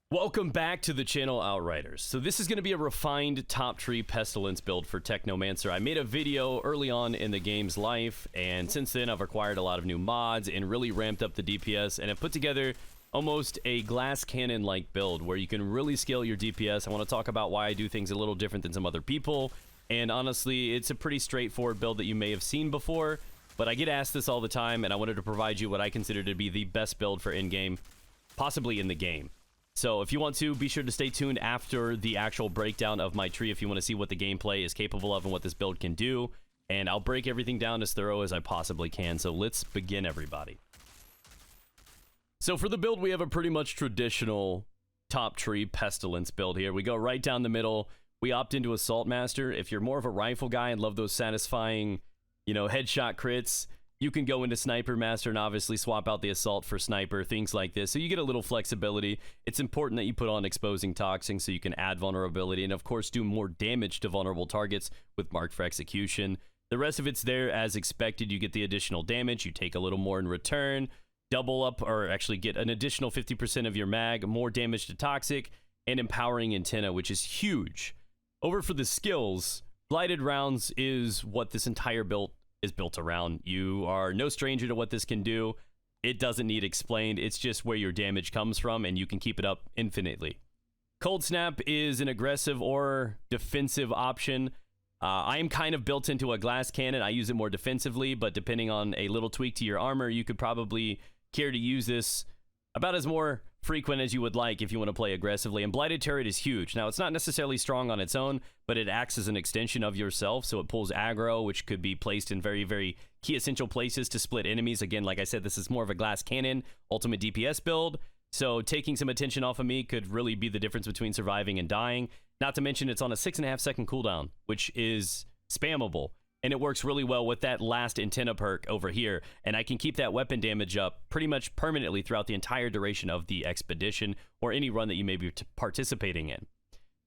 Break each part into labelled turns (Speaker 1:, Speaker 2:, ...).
Speaker 1: Welcome back to the channel, Outriders. So this is going to be a refined top tree Pestilence build for Technomancer. I made a video early on in the game's life, and since then I've acquired a lot of new mods and really ramped up the DPS, and I've put together almost a glass cannon-like build where you can really scale your DPS. I want to talk about why I do things a little different than some other people, and honestly, it's a pretty straightforward build that you may have seen before, but I get asked this all the time, and I wanted to provide you what I consider to be the best build for in-game, possibly in the game. So if you want to, be sure to stay tuned after the actual breakdown of my tree if you want to see what the gameplay is capable of and what this build can do. And I'll break everything down as thorough as I possibly can. So let's begin, everybody. So for the build, we have a pretty much traditional top tree Pestilence build here. We go right down the middle. We opt into Assault Master. If you're more of a rifle guy and love those satisfying, headshot crits, you can go into Sniper Master and obviously swap out the Assault for Sniper, things like this. So you get a little flexibility. It's important that you put on Exposing Toxin so you can add vulnerability and, of course, do more damage to vulnerable targets with Marked for Execution. The rest of it's there as expected. You get the additional damage. You take a little more in return. Double up, or actually get an additional 50% of your mag, more damage to Toxic, and Empowering Antenna, which is huge. Over for the skills, Blighted Rounds is what this entire build is built around. You are no stranger to what this can do. It doesn't need explained. It's just where your damage comes from, and you can keep it up infinitely. Cold Snap is an aggressive or defensive option. I am kind of built into a glass cannon. I use it more defensively, but depending on a little tweak to your armor, you could probably care to use this about as more frequent as you would like if you want to play aggressively. And Blighted Turret is huge. Now, it's not necessarily strong on its own, but it acts as an extension of yourself, so it pulls aggro, which could be placed in very, very key essential places to split enemies. Again, like I said, this is more of a glass cannon, ultimate DPS build, so taking some attention off of me could really be the difference between surviving and dying. Not to mention, it's on a 6.5 second cooldown, which is spammable. And it works really well with that last antenna perk over here, and I can keep that weapon damage up pretty much permanently throughout the entire duration of the expedition or any run that you may be participating in.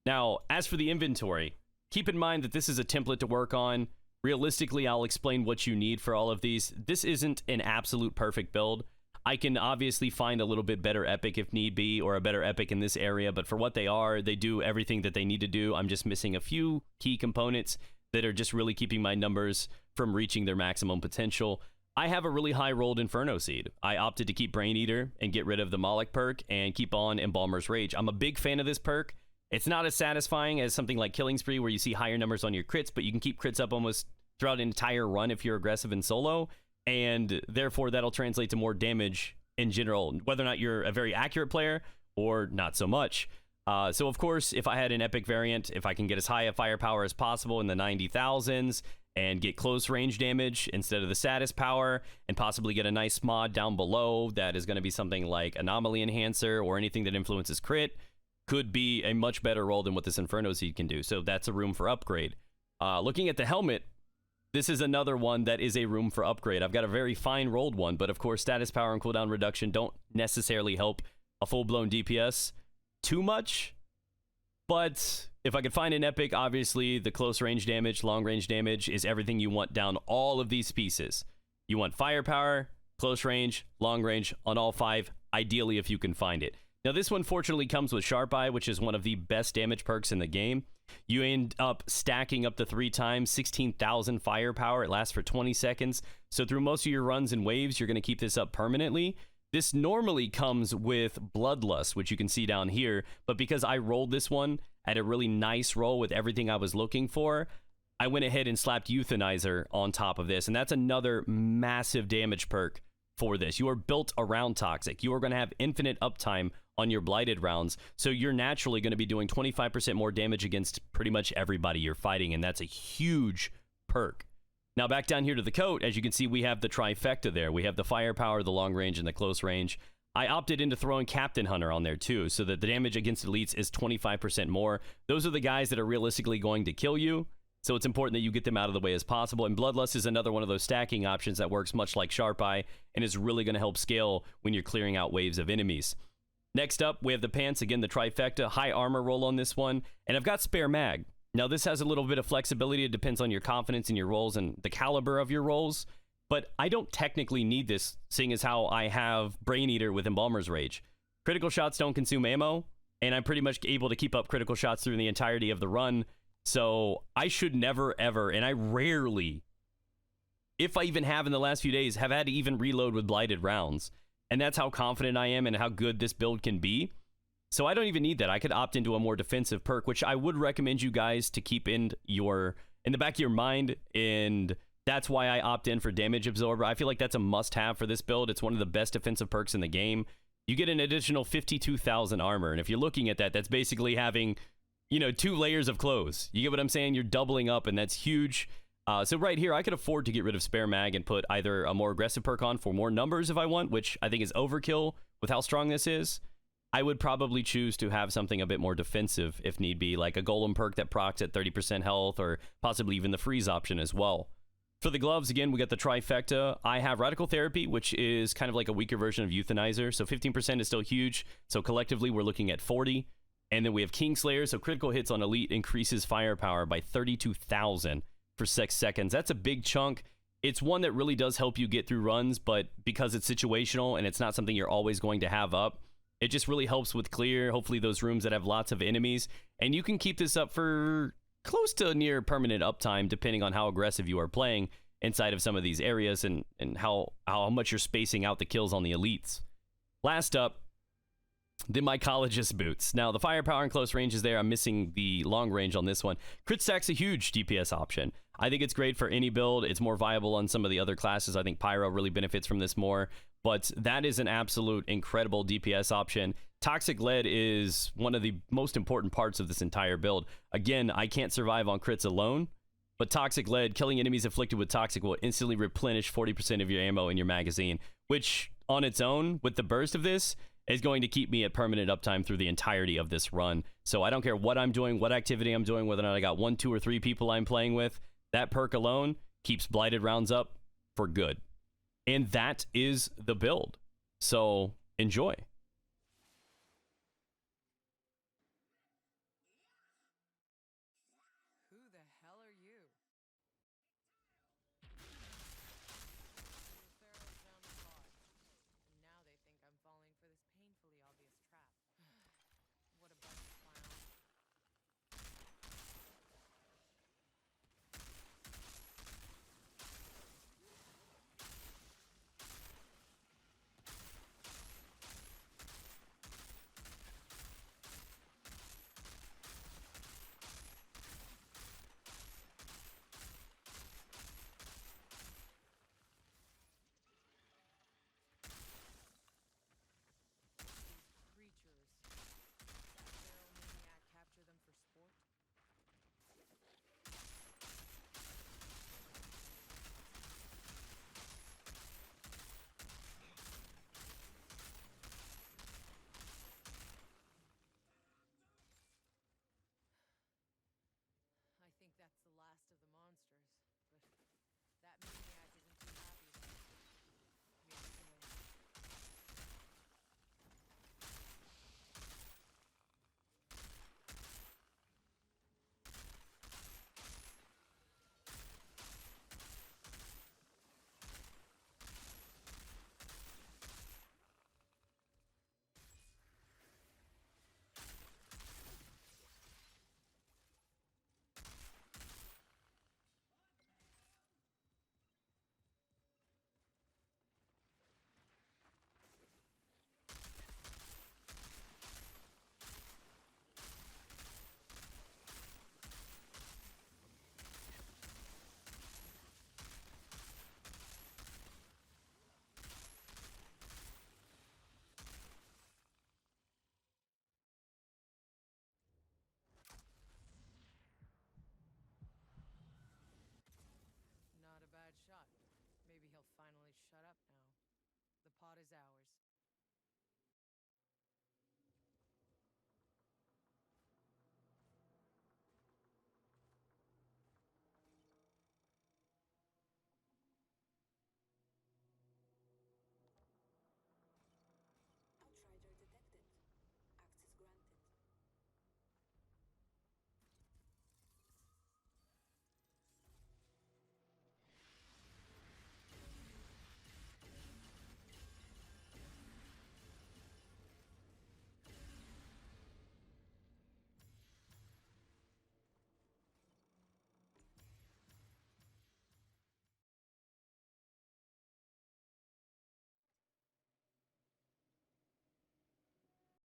Speaker 1: Now, as for the inventory, keep in mind that this is a template to work on. Realistically, I'll explain what you need for all of these. This isn't an absolute perfect build. I can obviously find a little bit better epic if need be, or a better epic in this area, but for what they are, they do everything that they need to do. I'm just missing a few key components that are just really keeping my numbers from reaching their maximum potential. I have a really high rolled Inferno Seed. I opted to keep Brain Eater and get rid of the Moloch perk and keep on Embalmer's Rage. I'm a big fan of this perk. It's not as satisfying as something like Killing Spree where you see higher numbers on your crits, but you can keep crits up almost throughout an entire run if you're aggressive in solo, and therefore that'll translate to more damage in general, whether or not you're a very accurate player or not so much. So, of course, if I had an epic variant, if I can get as high a firepower as possible in the 90,000s and get close range damage instead of the saddest power, and possibly get a nice mod down below that is going to be something like Anomaly Enhancer or anything that influences crit, could be a much better role than what this Inferno Seed can do. So that's a room for upgrade. Looking at the helmet, this is another one that is a room for upgrade. I've got a very fine rolled one, but of course, status power and cooldown reduction don't necessarily help a full-blown DPS too much, but if I could find an epic, obviously the close range damage, long range damage is everything you want down all of these pieces. You want firepower, close range, long range on all 5, ideally if you can find it. Now this one fortunately comes with Sharp Eye, which is one of the best damage perks in the game. You end up stacking up to 3 times 16,000 firepower. It lasts for 20 seconds. So through most of your runs and waves, you're going to keep this up permanently. This normally comes with Bloodlust, which you can see down here, but because I rolled this one at a really nice roll with everything I was looking for, I went ahead and slapped Euthanizer on top of this, and that's another massive damage perk for this. You are built around Toxic. You are going to have infinite uptime on your Blighted rounds, so you're naturally going to be doing 25% more damage against pretty much everybody you're fighting, and that's a huge perk. Now back down here to the coat, as you can see, we have the trifecta there. We have the firepower, the long range, and the close range. I opted into throwing Captain Hunter on there too, so that the damage against elites is 25% more. Those are the guys that are realistically going to kill you, so it's important that you get them out of the way as possible. And Bloodlust is another one of those stacking options that works much like Sharp Eye and is really going to help scale when you're clearing out waves of enemies. Next up, we have the pants, again the trifecta, high armor roll on this one, and I've got spare mag. Now, this has a little bit of flexibility. It depends on your confidence in your rolls and the caliber of your rolls, but I don't technically need this, seeing as how I have Brain Eater with Embalmer's Rage. Critical shots don't consume ammo, and I'm pretty much able to keep up critical shots through the entirety of the run. So I should never, ever, and I rarely, if I even have in the last few days, have had to even reload with Blighted rounds. And that's how confident I am and how good this build can be. So I don't even need that. I could opt into a more defensive perk, which I would recommend you guys to keep in the back of your mind. And that's why I opt in for Damage Absorber. I feel like that's a must-have for this build. It's one of the best defensive perks in the game. You get an additional 52,000 armor. And if you're looking at that, that's basically having, 2 layers of clothes. You get what I'm saying? You're doubling up, and that's huge. So right here, I could afford to get rid of Spare Mag and put either a more aggressive perk on for more numbers if I want, which I think is overkill with how strong this is. I would probably choose to have something a bit more defensive if need be, like a Golem perk that procs at 30% health, or possibly even the freeze option as well. For the gloves, again, we got the trifecta. I have Radical Therapy, which is kind of like a weaker version of Euthanizer, so 15% is still huge. So collectively, we're looking at 40. And then we have Kingslayer, so critical hits on Elite increases firepower by 32,000 for 6 seconds. That's a big chunk. It's one that really does help you get through runs, but because it's situational and it's not something you're always going to have up, it just really helps with clear, hopefully those rooms that have lots of enemies. And you can keep this up for close to near permanent uptime, depending on how aggressive you are playing inside of some of these areas and how much you're spacing out the kills on the elites. Last up, the Mycologist Boots. Now, the firepower and close range is there. I'm missing the long range on this one. Crit Stack's a huge DPS option. I think it's great for any build. It's more viable on some of the other classes. I think Pyro really benefits from this more. But that is an absolute incredible DPS option. Toxic Lead is one of the most important parts of this entire build. Again, I can't survive on crits alone, but Toxic Lead, killing enemies afflicted with Toxic, will instantly replenish 40% of your ammo in your magazine, which on its own, with the burst of this, is going to keep me at permanent uptime through the entirety of this run. So I don't care what I'm doing, what activity I'm doing, whether or not I got 1, 2, or 3 people I'm playing with, that perk alone keeps Blighted rounds up for good. And that is the build. So enjoy.
Speaker 2: Who the hell are you? The Pharaoh's down the bar, and now they think I'm falling for this painfully obvious trap. What a bunch of clowns. Creatures. That feral maniac capture them for sport? I think that's the last of the monsters, but that maniac isn't too happy about it. Maybe someone. Not a bad shot. Maybe he'll finally shut up now. The pot is ours.